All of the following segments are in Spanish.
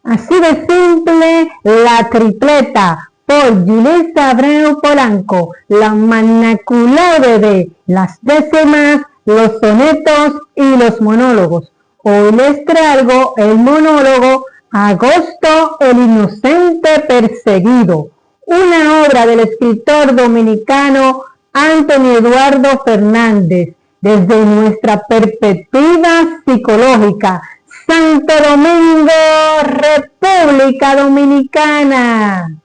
Así de simple, La Tripleta, por Yulisa Abreu Polanco, la Magna Bebé, las décimas, los sonetos y los monólogos. Hoy les traigo el monólogo Agosto, el inocente perseguido, una obra del escritor dominicano Antonio Eduardo Fernández, desde nuestra perspectiva psicológica. Santo Domingo, República Dominicana.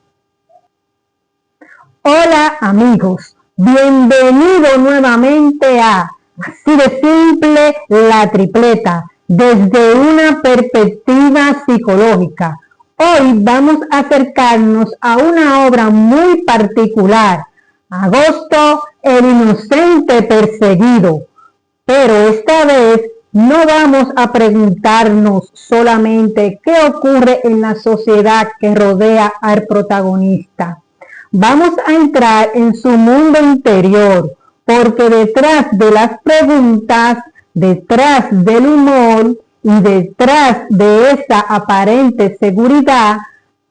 Hola amigos, bienvenidos nuevamente a Así de simple, La Tripleta, desde una perspectiva psicológica. Hoy vamos a acercarnos a una obra muy particular, Agosto, el inocente perseguido. Pero esta vez no vamos a preguntarnos solamente qué ocurre en la sociedad que rodea al protagonista. Vamos a entrar en su mundo interior, porque detrás de las preguntas, detrás del humor y detrás de esa aparente seguridad,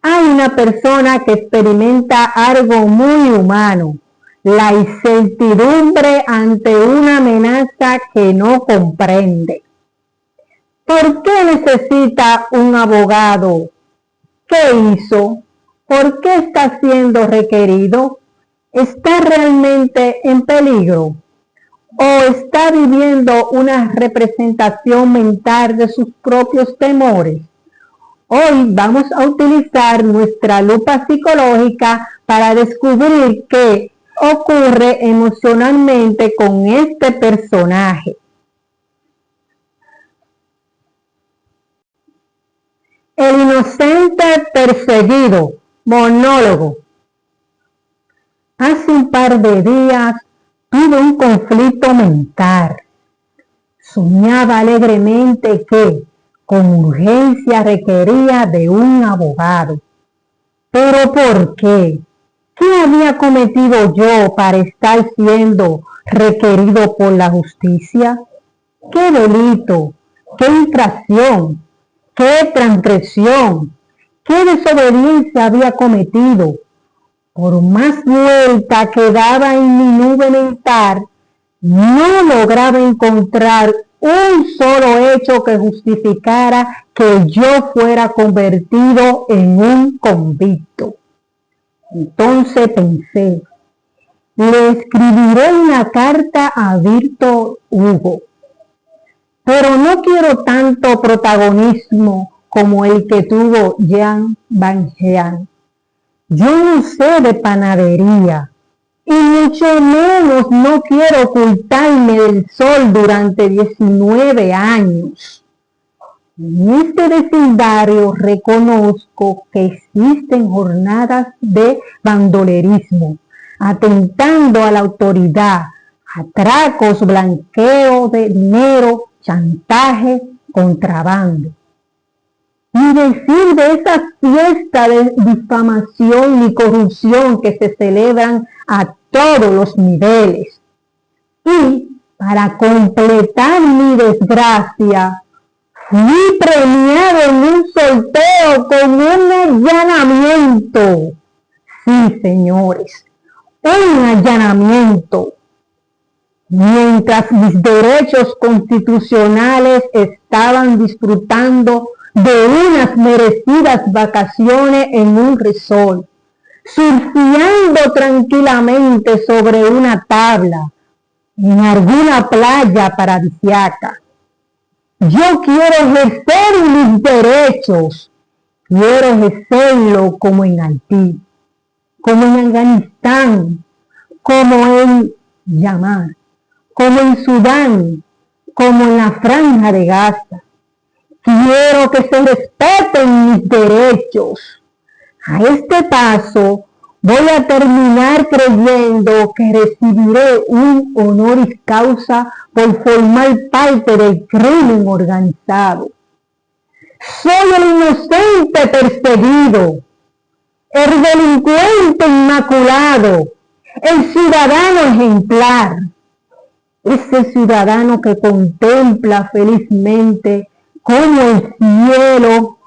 hay una persona que experimenta algo muy humano. La incertidumbre ante una amenaza que no comprende. ¿Por qué necesita un abogado? ¿Qué hizo? ¿Por qué está siendo requerido? ¿Está realmente en peligro? ¿O está viviendo una representación mental de sus propios temores? Hoy vamos a utilizar nuestra lupa psicológica para descubrir qué ocurre emocionalmente con este personaje. El inocente perseguido, monólogo. Hace un par de días tuve un conflicto mental. Soñaba alegremente que con urgencia requería de un abogado. ¿Pero por qué? ¿Qué había cometido yo para estar siendo requerido por la justicia? ¿Qué delito? ¿Qué infracción? ¿Qué transgresión? ¿Qué desobediencia había cometido? Por más vuelta que daba en mi nube mental, no lograba encontrar un solo hecho que justificara que yo fuera convertido en un convicto. Entonces pensé, le escribiré una carta a Víctor Hugo, pero no quiero tanto protagonismo como el que tuvo Jean Valjean. Yo no sé de panadería, y mucho menos no quiero ocultarme del sol durante 19 años. En este vecindario reconozco que existen jornadas de bandolerismo, atentando a la autoridad, atracos, blanqueo de dinero, chantaje, contrabando. Ni decir de esas fiestas de difamación y corrupción que se celebran a todos los niveles. Y para completar mi desgracia, fui premiado en un sorteo con un allanamiento. Sí, señores, un allanamiento. Mientras mis derechos constitucionales estaban disfrutando de unas merecidas vacaciones en un resort, surfeando tranquilamente sobre una tabla en alguna playa paradisíaca. Yo quiero ejercer mis derechos, quiero ejercerlo como en Haití, como en Afganistán, como en Yemen, como en Sudán, como en la Franja de Gaza. Quiero que se respeten mis derechos. A este paso voy a terminar creyendo que recibiré un honoris causa por formar parte del crimen organizado. Soy el inocente perseguido, el delincuente inmaculado, el ciudadano ejemplar, ese ciudadano que contempla felizmente cómo el cielo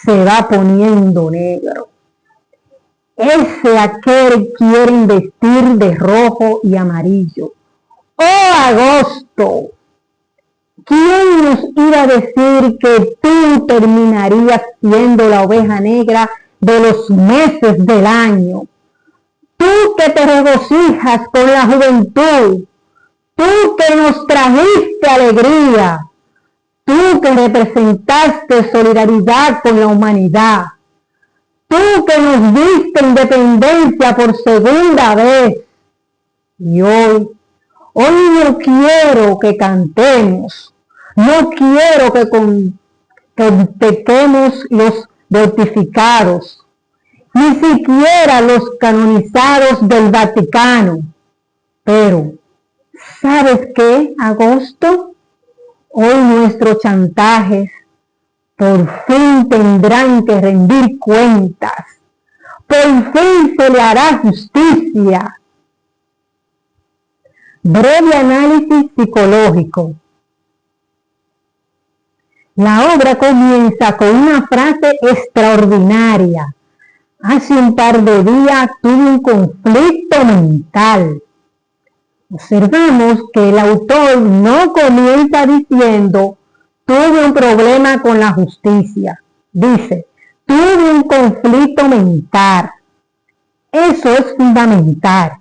se va poniendo negro. Ese aquel quiere vestir de rojo y amarillo. ¡Oh, agosto! ¿Quién nos iba a decir que tú terminarías siendo la oveja negra de los meses del año? Tú que te regocijas con la juventud, tú que nos trajiste alegría, tú que representaste solidaridad con la humanidad, tú que nos diste independencia por segunda vez. Y hoy no quiero que cantemos, no quiero que contemplemos los beatificados, ni siquiera los canonizados del Vaticano. Pero, ¿sabes qué, agosto? Hoy nuestros chantajes por fin tendrán que rendir cuentas. Por fin se le hará justicia. Breve análisis psicológico. La obra comienza con una frase extraordinaria. Hace un par de días tuve un conflicto mental. Observamos que el autor no comienza diciendo, tuve un problema con la justicia. Dice, tuve un conflicto mental. Eso es fundamental.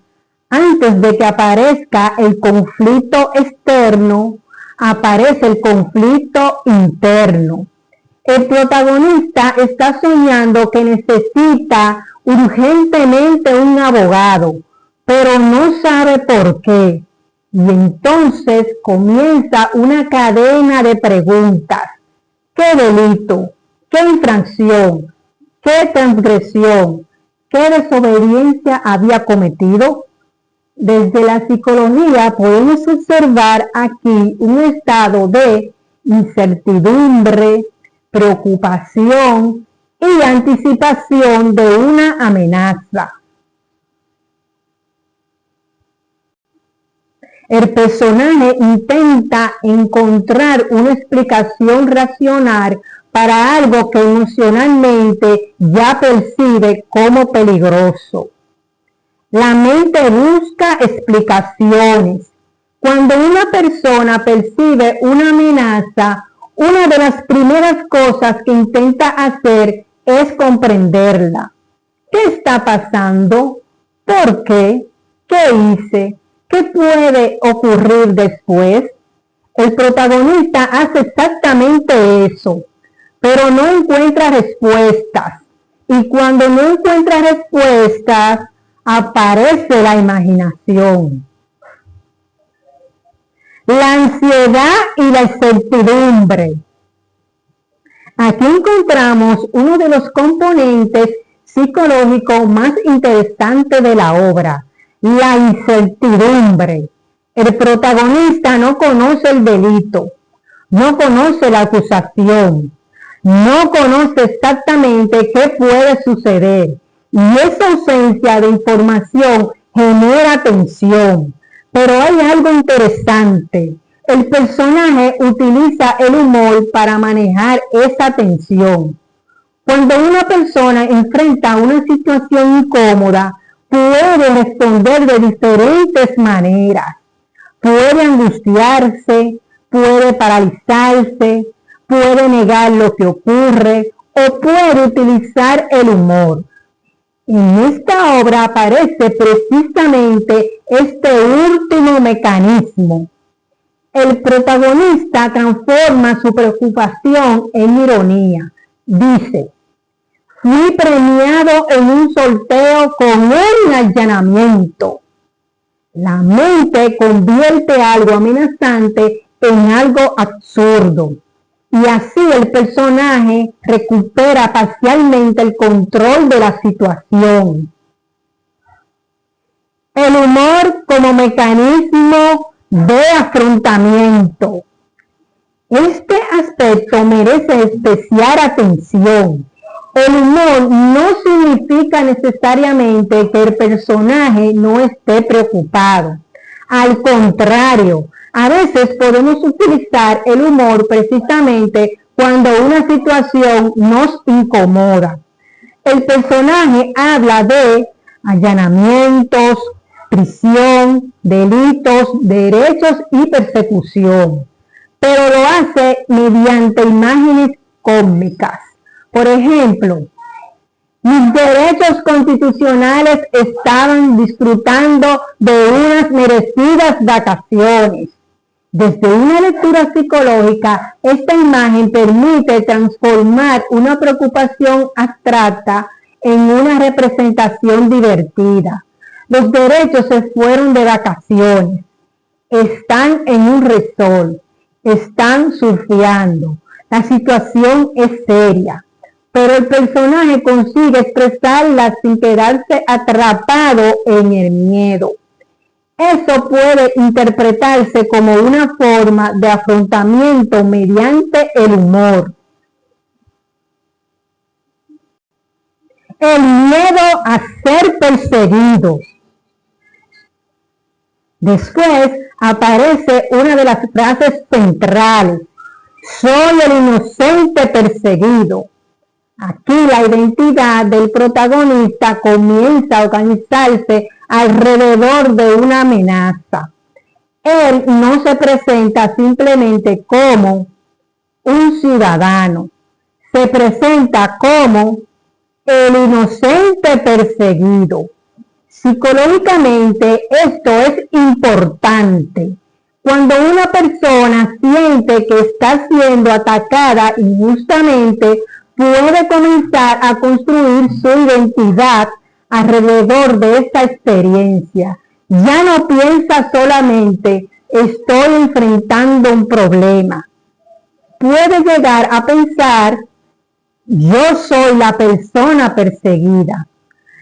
Antes de que aparezca el conflicto externo, aparece el conflicto interno. El protagonista está soñando que necesita urgentemente un abogado, pero no sabe por qué. Y entonces comienza una cadena de preguntas. ¿Qué delito? ¿Qué infracción? ¿Qué transgresión? ¿Qué desobediencia había cometido? Desde la psicología podemos observar aquí un estado de incertidumbre, preocupación y anticipación de una amenaza. El personaje intenta encontrar una explicación racional para algo que emocionalmente ya percibe como peligroso. La mente busca explicaciones. Cuando una persona percibe una amenaza, una de las primeras cosas que intenta hacer es comprenderla. ¿Qué está pasando? ¿Por qué? ¿Qué hice? ¿Qué puede ocurrir después? El protagonista hace exactamente eso, pero no encuentra respuestas. Y cuando no encuentra respuestas, aparece la imaginación. La ansiedad y la incertidumbre. Aquí encontramos uno de los componentes psicológicos más interesantes de la obra, la incertidumbre. El protagonista no conoce el delito, no conoce la acusación, no conoce exactamente qué puede suceder. Y esa ausencia de información genera tensión. Pero hay algo interesante. El personaje utiliza el humor para manejar esa tensión. Cuando una persona enfrenta una situación incómoda, puede responder de diferentes maneras. Puede angustiarse, puede paralizarse, puede negar lo que ocurre o puede utilizar el humor. En esta obra aparece precisamente este último mecanismo. El protagonista transforma su preocupación en ironía. Dice, fui premiado en un sorteo con un allanamiento. La mente convierte algo amenazante en algo absurdo. Y así el personaje recupera parcialmente el control de la situación. El humor como mecanismo de afrontamiento. Este aspecto merece especial atención. El humor no significa necesariamente que el personaje no esté preocupado. Al contrario, a veces podemos utilizar el humor precisamente cuando una situación nos incomoda. El personaje habla de allanamientos, prisión, delitos, derechos y persecución, pero lo hace mediante imágenes cómicas. Por ejemplo, mis derechos constitucionales estaban disfrutando de unas merecidas vacaciones. Desde una lectura psicológica, esta imagen permite transformar una preocupación abstracta en una representación divertida. Los derechos se fueron de vacaciones, están en un resort, están surfeando. La situación es seria, pero el personaje consigue expresarla sin quedarse atrapado en el miedo. Eso puede interpretarse como una forma de afrontamiento mediante el humor. El miedo a ser perseguido. Después aparece una de las frases centrales: soy el inocente perseguido. Aquí la identidad del protagonista comienza a organizarse alrededor de una amenaza. Él no se presenta simplemente como un ciudadano, se presenta como el inocente perseguido. Psicológicamente esto es importante. Cuando una persona siente que está siendo atacada injustamente, puede comenzar a construir su identidad alrededor de esta experiencia. Ya no piensa solamente estoy enfrentando un problema. Puede llegar a pensar yo soy la persona perseguida.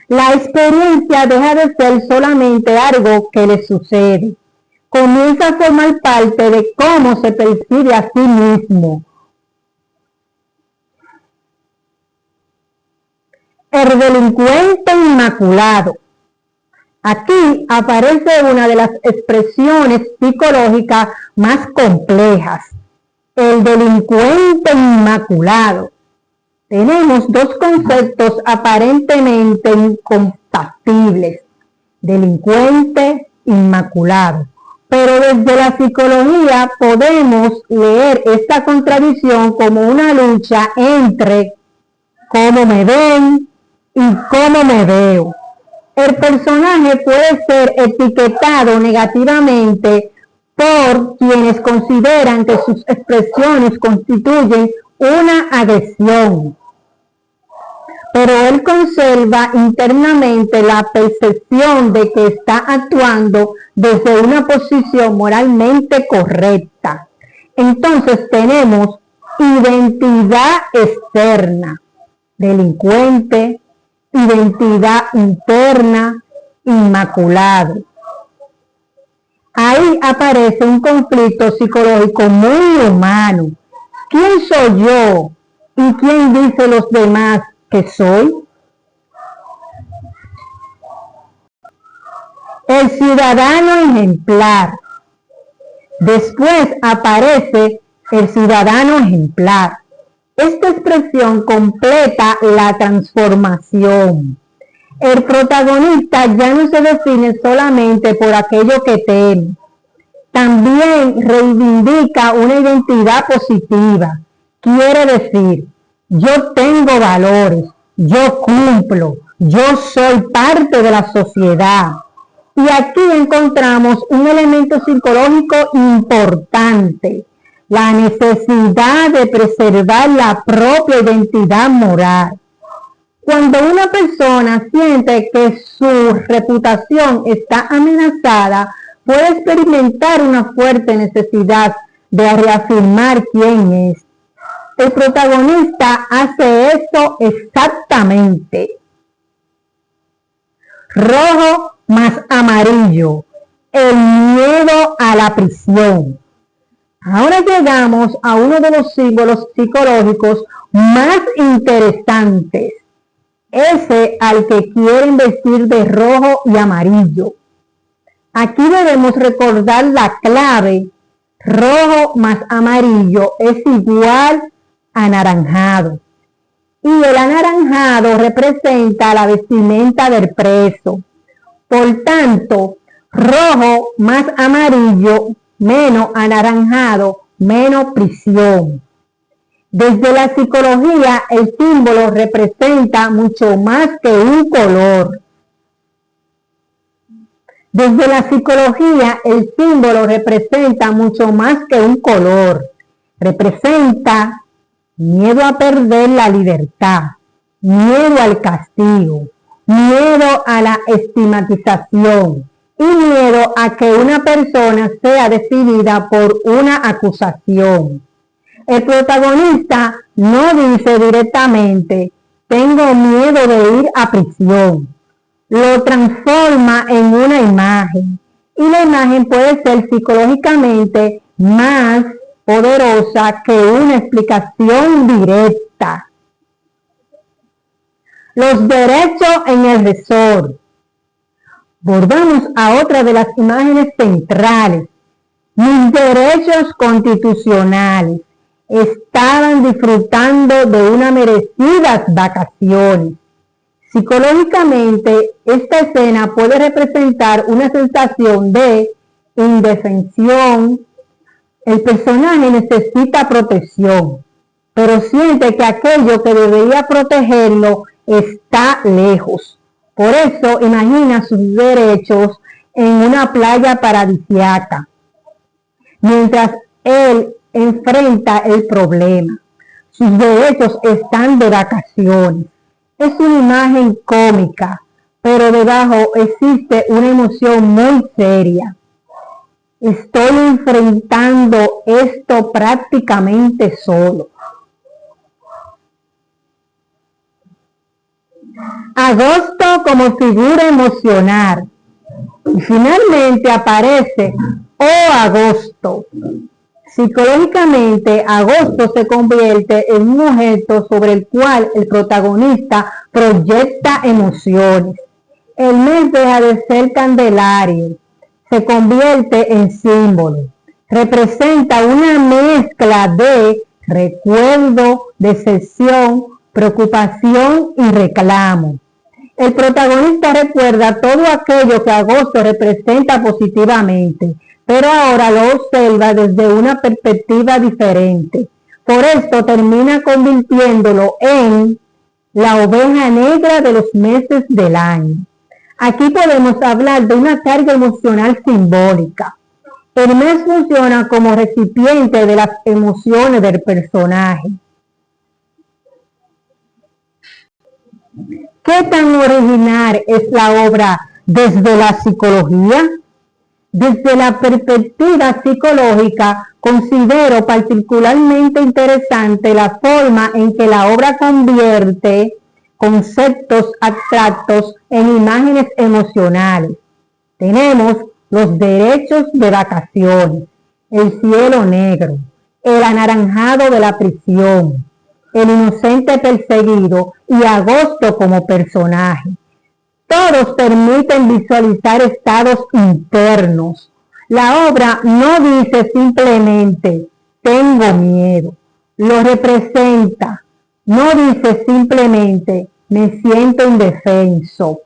La experiencia deja de ser solamente algo que le sucede. Comienza a formar parte de cómo se percibe a sí mismo. El delincuente inmaculado. Aquí aparece una de las expresiones psicológicas más complejas. El delincuente inmaculado. Tenemos dos conceptos aparentemente incompatibles: delincuente, inmaculado. Pero desde la psicología podemos leer esta contradicción como una lucha entre cómo me ven y cómo me veo. El personaje puede ser etiquetado negativamente por quienes consideran que sus expresiones constituyen una agresión, pero él conserva internamente la percepción de que está actuando desde una posición moralmente correcta. Entonces tenemos identidad externa, delincuente, identidad interna, inmaculado. Ahí aparece un conflicto psicológico muy humano. ¿Quién soy yo? ¿Y quién dice los demás que soy? El ciudadano ejemplar. Después aparece el ciudadano ejemplar. Esta expresión completa la transformación. El protagonista ya no se define solamente por aquello que teme. También reivindica una identidad positiva. Quiere decir, yo tengo valores, yo cumplo, yo soy parte de la sociedad. Y aquí encontramos un elemento psicológico importante: la necesidad de preservar la propia identidad moral. Cuando una persona siente que su reputación está amenazada, puede experimentar una fuerte necesidad de reafirmar quién es. El protagonista hace eso exactamente. Rojo más amarillo, el miedo a la prisión. Ahora llegamos a uno de los símbolos psicológicos más interesantes, ese al que quieren vestir de rojo y amarillo. Aquí debemos recordar la clave: rojo más amarillo es igual anaranjado. Y el anaranjado representa la vestimenta del preso. Por tanto, rojo más amarillo, menos anaranjado, menos prisión. Desde la psicología, el símbolo representa mucho más que un color. Desde la psicología, el símbolo representa mucho más que un color. Representa miedo a perder la libertad, miedo al castigo, miedo a la estigmatización y miedo a que una persona sea decidida por una acusación. El protagonista no dice directamente, tengo miedo de ir a prisión. Lo transforma en una imagen y la imagen puede ser psicológicamente más poderosa que una explicación directa. Los derechos en el resort. Volvamos a otra de las imágenes centrales. Mis derechos constitucionales. Estaban disfrutando de unas merecidas vacaciones. Psicológicamente, esta escena puede representar una sensación de indefensión. El personaje necesita protección, pero siente que aquello que debería protegerlo está lejos. Por eso imagina sus derechos en una playa paradisíaca, mientras él enfrenta el problema. Sus derechos están de vacaciones. Es una imagen cómica, pero debajo existe una emoción muy seria. Estoy enfrentando esto prácticamente solo. Agosto como figura emocional. Y finalmente aparece agosto. Psicológicamente, agosto se convierte en un objeto sobre el cual el protagonista proyecta emociones. El mes deja de ser candelario, se convierte en símbolo. Representa una mezcla de recuerdo, decepción, preocupación y reclamo. El protagonista recuerda todo aquello que agosto representa positivamente, pero ahora lo observa desde una perspectiva diferente. Por esto termina convirtiéndolo en la oveja negra de los meses del año. Aquí podemos hablar de una carga emocional simbólica. El mes funciona como recipiente de las emociones del personaje. ¿Qué tan original es la obra desde la psicología? Desde la perspectiva psicológica, considero particularmente interesante la forma en que la obra convierte conceptos abstractos en imágenes emocionales. Tenemos los derechos de vacaciones, el cielo negro, el anaranjado de la prisión, el inocente perseguido y agosto como personaje. Todos permiten visualizar estados internos. La obra no dice simplemente, tengo miedo. Lo representa. No dice simplemente, me siento indefenso.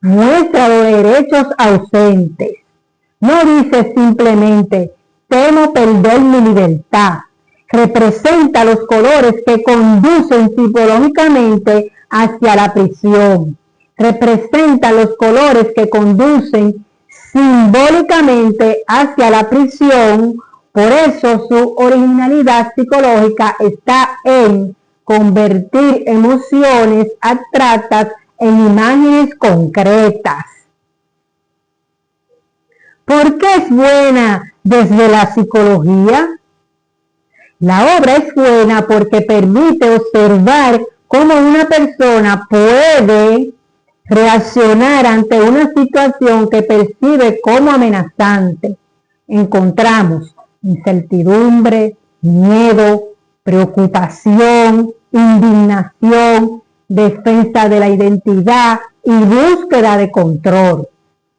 Muestra los derechos ausentes. No dice simplemente, temo perder mi libertad. Representa los colores que conducen psicológicamente hacia la prisión. Representa los colores que conducen simbólicamente hacia la prisión. Por eso su originalidad psicológica está en convertir emociones abstractas en imágenes concretas. ¿Por qué es buena desde la psicología? La obra es buena porque permite observar cómo una persona puede reaccionar ante una situación que percibe como amenazante. Encontramos incertidumbre, miedo, preocupación, indignación, defensa de la identidad y búsqueda de control.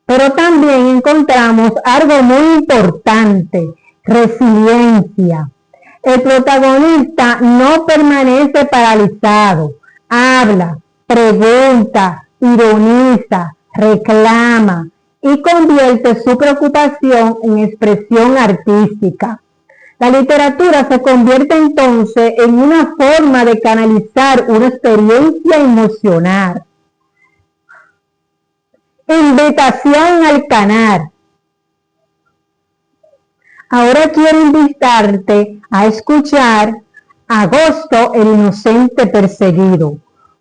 Pero también encontramos algo muy importante, resiliencia. El protagonista no permanece paralizado, habla, pregunta, ironiza, reclama y convierte su preocupación en expresión artística. La literatura se convierte entonces en una forma de canalizar una experiencia emocional. Invitación al canal. Ahora quiero invitarte a escuchar Agosto, el inocente perseguido.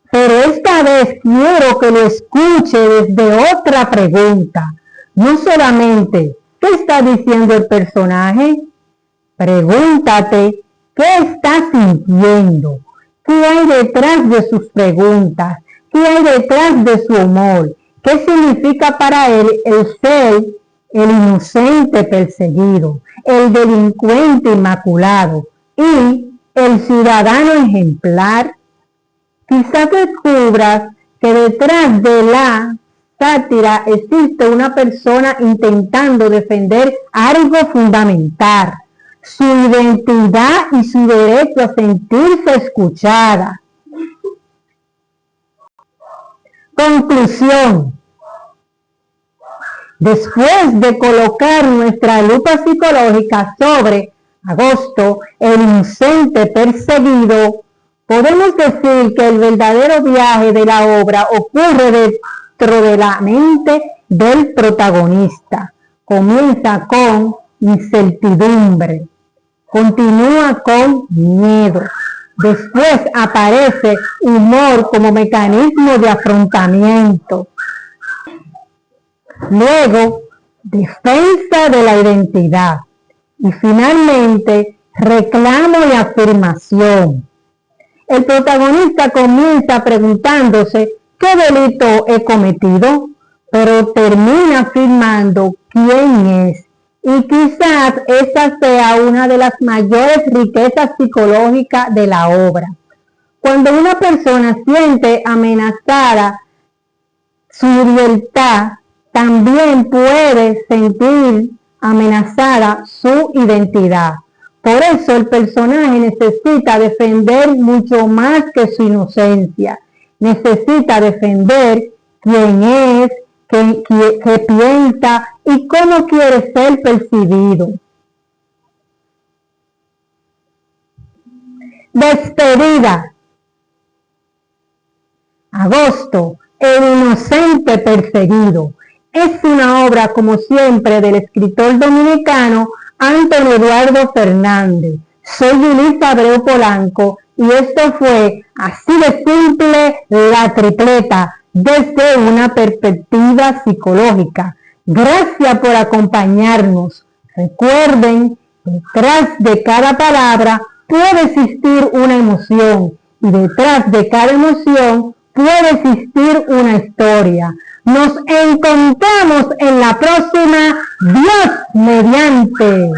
Pero esta vez quiero que lo escuche desde otra pregunta. No solamente, ¿qué está diciendo el personaje? Pregúntate, ¿qué está sintiendo? ¿Qué hay detrás de sus preguntas? ¿Qué hay detrás de su humor? ¿Qué significa para él el ser el inocente perseguido, el delincuente inmaculado y el ciudadano ejemplar? Quizás descubras que detrás de la sátira existe una persona intentando defender algo fundamental, su identidad y su derecho a sentirse escuchada. Conclusión. Después de colocar nuestra lupa psicológica sobre Agosto, el inocente perseguido, podemos decir que el verdadero viaje de la obra ocurre dentro de la mente del protagonista. Comienza con incertidumbre, continúa con miedo, después aparece humor como mecanismo de afrontamiento. Luego, defensa de la identidad. Y finalmente, reclamo y afirmación. El protagonista comienza preguntándose qué delito he cometido, pero termina afirmando quién es. Y quizás esa sea una de las mayores riquezas psicológicas de la obra. Cuando una persona siente amenazada su libertad, también puede sentir amenazada su identidad. Por eso el personaje necesita defender mucho más que su inocencia. Necesita defender quién es, qué piensa y cómo quiere ser percibido. Despedida. Agosto, el inocente perseguido. Es una obra, como siempre, del escritor dominicano Antonio Eduardo Fernández. Soy Yulisa Abreu Polanco y esto fue Así de Simple, La Tripleta, desde una perspectiva psicológica. Gracias por acompañarnos. Recuerden, detrás de cada palabra puede existir una emoción y detrás de cada emoción puede existir una historia. Nos encontramos en la próxima, Dios mediante.